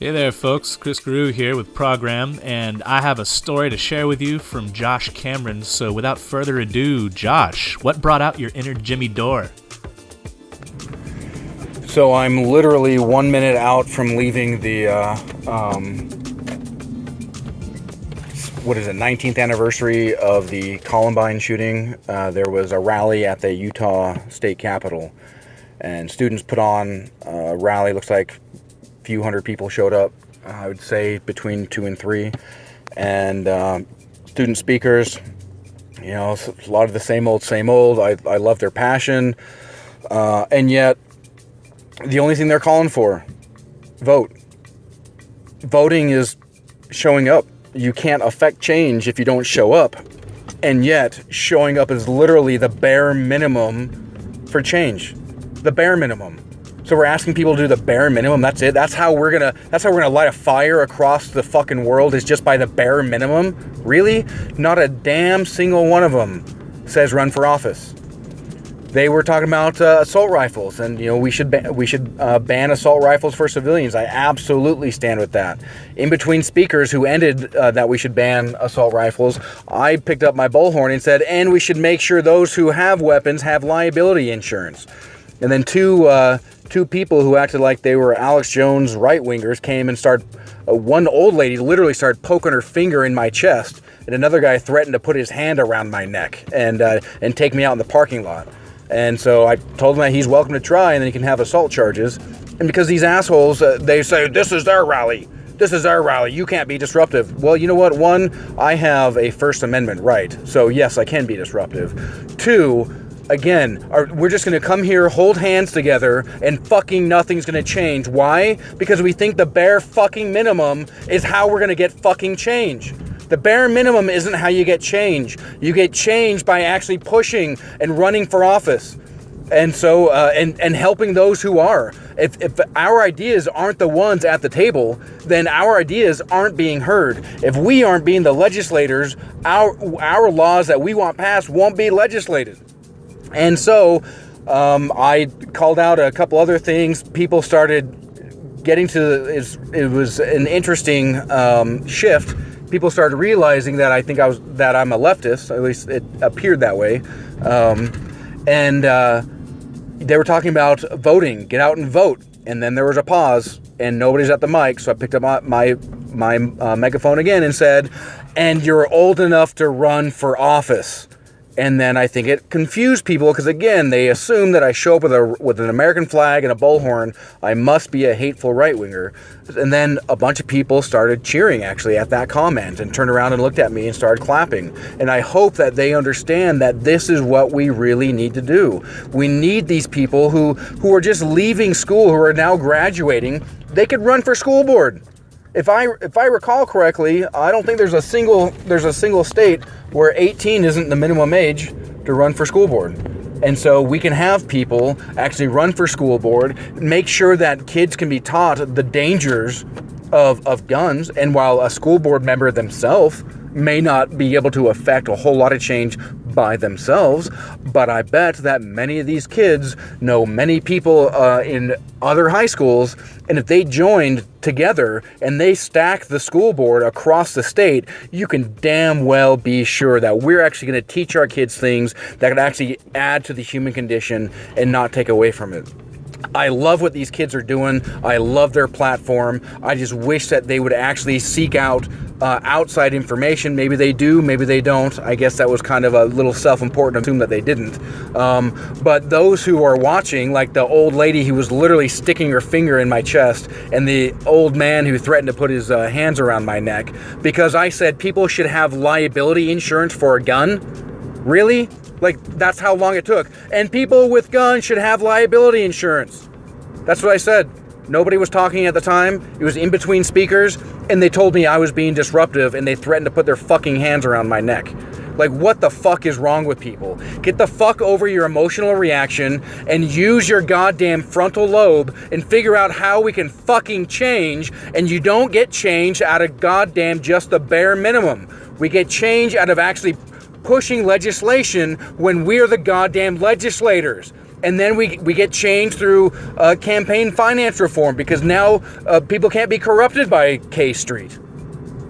Hey there, folks. Chris Guru here with ProgRam, and I have a story to share with you from Josh Cameron. So without further ado, Josh, what brought out your inner Jimmy Dore? So I'm literally 1 minute out from leaving the, 19th anniversary of the Columbine shooting. There was a rally at the Utah State Capitol, and students put on a rally. Looks like a few hundred people showed up, I would say between 2 and 3, and student speakers, you know, a lot of the same old. I love their passion, and yet the only thing they're calling for, vote. Voting is showing up. You can't affect change if you don't show up. And yet, showing up is literally the bare minimum for change. The bare minimum. So we're asking people to do the bare minimum. That's it. That's how we're gonna light a fire across the fucking world, is just by the bare minimum. Really? Not a damn single one of them says run for office. They were talking about assault rifles, and we should ban assault rifles for civilians. I absolutely stand with that. In between speakers who ended that we should ban assault rifles, I picked up my bullhorn and said, and we should make sure those who have weapons have liability insurance. And then two people who acted like they were Alex Jones right-wingers came and started. One old lady literally started poking her finger in my chest, and another guy threatened to put his hand around my neck and take me out in the parking lot. And so I told him that he's welcome to try, and then he can have assault charges. And because these assholes, they say, this is our rally. This is our rally. You can't be disruptive. Well, you know what? One, I have a First Amendment right. So yes, I can be disruptive. Two, again, we're just going to come here, hold hands together, and fucking nothing's going to change. Why? Because we think the bare fucking minimum is how we're going to get fucking change. The bare minimum isn't how you get change. You get change by actually pushing and running for office. And so, and helping those who are. If our ideas aren't the ones at the table, then our ideas aren't being heard. If we aren't being the legislators, our laws that we want passed won't be legislated. And so, I called out a couple other things. People started getting to, it was an interesting shift. People started realizing that I'm a leftist. At least it appeared that way. And they were talking about voting, get out and vote. And then there was a pause, and nobody's at the mic. So I picked up my megaphone again and said, and you're old enough to run for office. And then I think it confused people because, again, they assume that I show up with an American flag and a bullhorn. I must be a hateful right-winger. And then a bunch of people started cheering, actually, at that comment and turned around and looked at me and started clapping. And I hope that they understand that this is what we really need to do. We need these people who are just leaving school, who are now graduating. They could run for school board. If I recall correctly, I don't think there's a single state where 18 isn't the minimum age to run for school board. And so we can have people actually run for school board, make sure that kids can be taught the dangers of guns. And while a school board member themselves may not be able to affect a whole lot of change by themselves, but I bet that many of these kids know many people in other high schools, and if they joined together and they stack the school board across the state, you can damn well be sure that we're actually going to teach our kids things that could actually add to the human condition and not take away from it. I love what these kids are doing. I love their platform. I just wish that they would actually seek out outside information. Maybe they do, maybe they don't. I guess that was kind of a little self-important to assume that they didn't. But those who are watching, like the old lady who was literally sticking her finger in my chest, and the old man who threatened to put his hands around my neck, because I said people should have liability insurance for a gun. Really? Like, that's how long it took. And people with guns should have liability insurance. That's what I said. Nobody was talking at the time. It was in between speakers, and they told me I was being disruptive, and they threatened to put their fucking hands around my neck. Like, what the fuck is wrong with people? Get the fuck over your emotional reaction and use your goddamn frontal lobe and figure out how we can fucking change. And you don't get change out of goddamn just the bare minimum. We get change out of actually pushing legislation when we're the goddamn legislators. And then we get change through campaign finance reform, because now people can't be corrupted by K Street.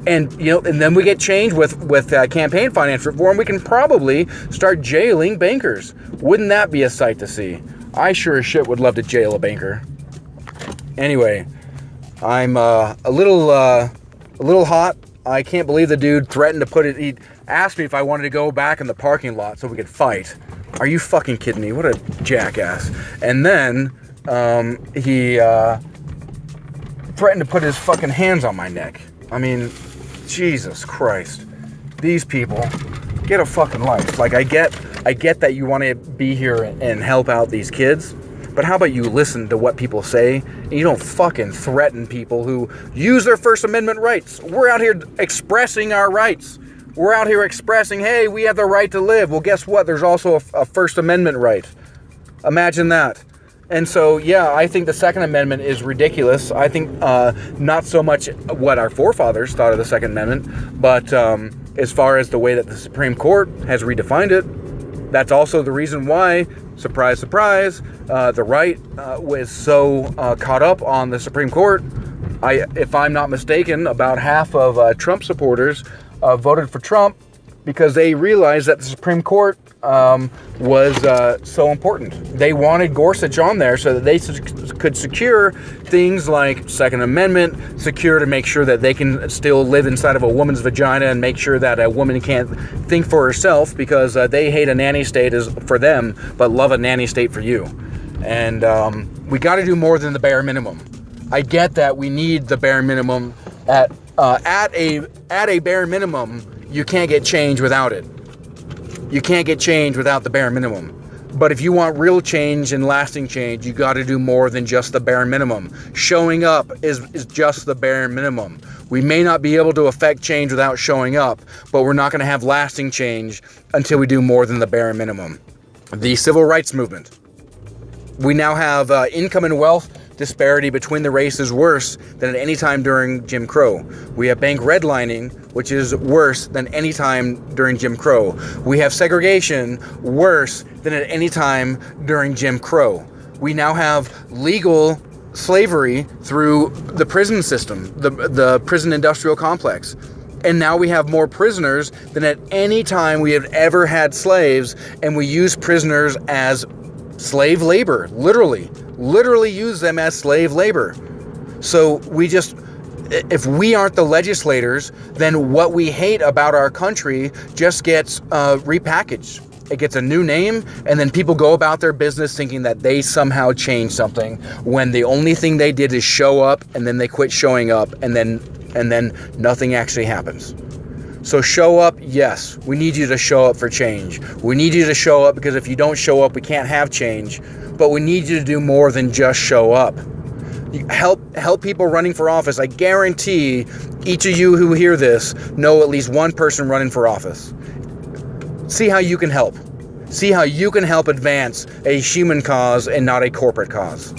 And and then we get change with campaign finance reform. We can probably start jailing bankers. Wouldn't that be a sight to see? I sure as shit would love to jail a banker. Anyway, I'm a little hot. I can't believe the dude threatened to put it. He asked me if I wanted to go back in the parking lot so we could fight. Are you fucking kidding me? What a jackass. And then he threatened to put his fucking hands on my neck. I mean, Jesus Christ. These people, get a fucking life. Like, I get that you want to be here and help out these kids, but how about you listen to what people say and you don't fucking threaten people who use their First Amendment rights. We're out here expressing our rights. We're out here expressing, hey, we have the right to live. Well, guess what? There's also a First Amendment right. Imagine that. And so, yeah, I think the Second Amendment is ridiculous. I think not so much what our forefathers thought of the Second Amendment, but as far as the way that the Supreme Court has redefined it, that's also the reason why, surprise, surprise, the right was so caught up on the Supreme Court. If I'm not mistaken, about half of Trump supporters voted for Trump because they realized that the Supreme Court was so important. They wanted Gorsuch on there so that they could secure things like Second Amendment, secure to make sure that they can still live inside of a woman's vagina and make sure that a woman can't think for herself, because they hate a nanny state for them, but love a nanny state for you. And we got to do more than the bare minimum. I get that we need the bare minimum. At a bare minimum, you can't get change without it. You can't get change without the bare minimum. But if you want real change and lasting change, you got to do more than just the bare minimum. Showing up is just the bare minimum. We may not be able to affect change without showing up, but we're not going to have lasting change until we do more than the bare minimum. The civil rights movement. We now have income and wealth disparity between the races worse than at any time during Jim Crow. We have bank redlining, which is worse than any time during Jim Crow. We have segregation worse than at any time during Jim Crow. We now have legal slavery through the prison system, the prison industrial complex. And now we have more prisoners than at any time we have ever had slaves, and we use prisoners as slave labor, literally use them as slave labor. So if we aren't the legislators, then what we hate about our country just gets repackaged. It gets a new name, and then people go about their business thinking that they somehow changed something, when the only thing they did is show up, and then they quit showing up, and then nothing actually happens. So show up, yes. We need you to show up for change. We need you to show up, because if you don't show up, we can't have change. But we need you to do more than just show up. Help people running for office. I guarantee each of you who hear this know at least one person running for office. See how you can help. See how you can help advance a human cause and not a corporate cause.